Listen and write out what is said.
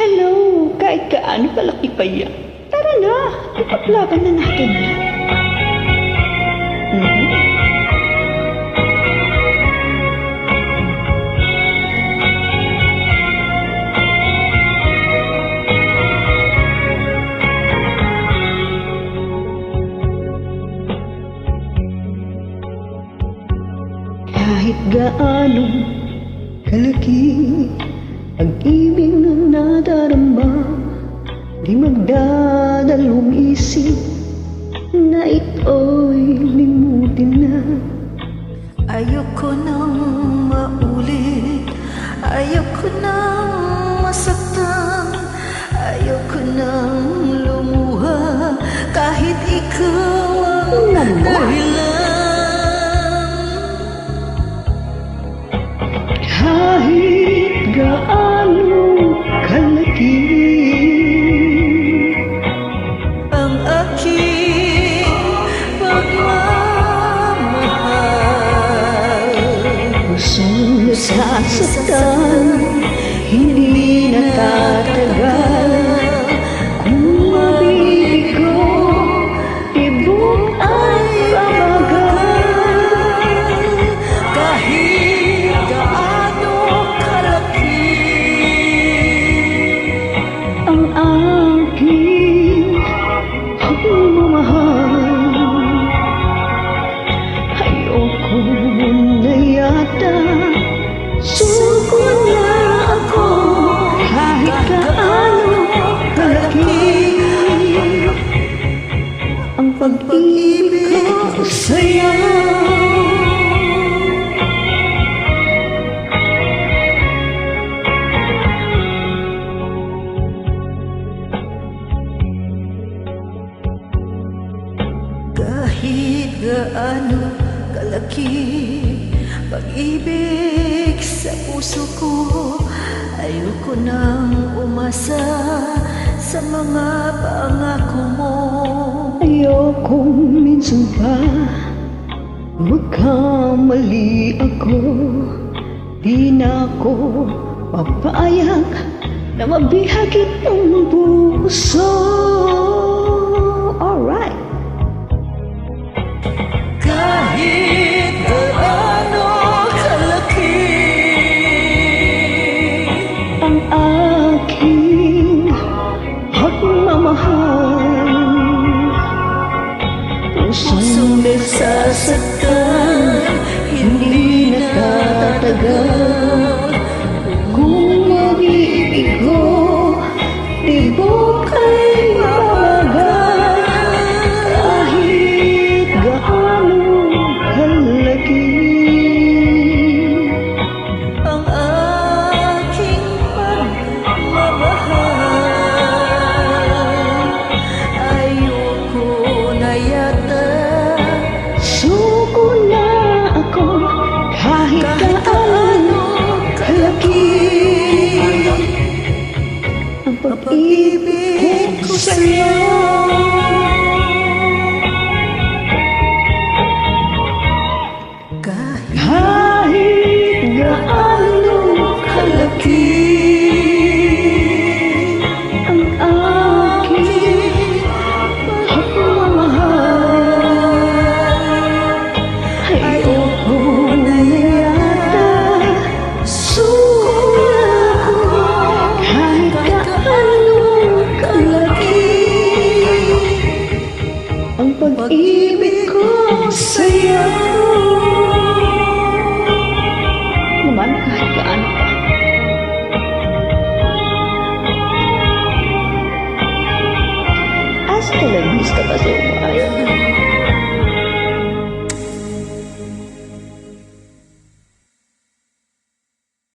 Hello, kahit gaano kalaki pa yan. Tara na, ipaglaban na natin yan. Kahit gaano kalaki pag-ibig na nadarama, di magdadalawang isip na ito'y limutin na. Ayoko nang maulit, ayoko nang masaktan, ayoko nang lumuha kahit ikaw ang dahilan. Kahit gaano kalaki Ang aking pagmamahal, pusong nasasaktan, hindi natatagal. Kung mabibig ko, tibok ay babagal. kahit gaano kalaki Ang aking pagmamahal, ayoko na yata, suko na ako kahit gaano kalaki ang pag-ibig ko sa'yo. Kahit gaano kalaki pag-ibig sa puso ko, ayoko nang umasa sa mga pangako mo. Ayokong minsan pa magkamali ako, di na ako papayag na mabihagit ang puso. Alright. Kahit gaano kalaki Ang aking pagmamahal, pusong nagsasaktan, hindi nakatatagal. Kung mabibig ko, tibok ay babagal. Kahit gaano kalaki ang aking pagmamahal, ayoko na yata, suko na ako kahit gaano kalaki ang pag-ibig ko sa'yo. Kahit gaano kalaki ang aking pagmamahal, ayoko na yata, suko na ako kahit gaano kalaki ang pag-ibig ko sa'yo. Naman kahit gaano pa. Hasta la vista,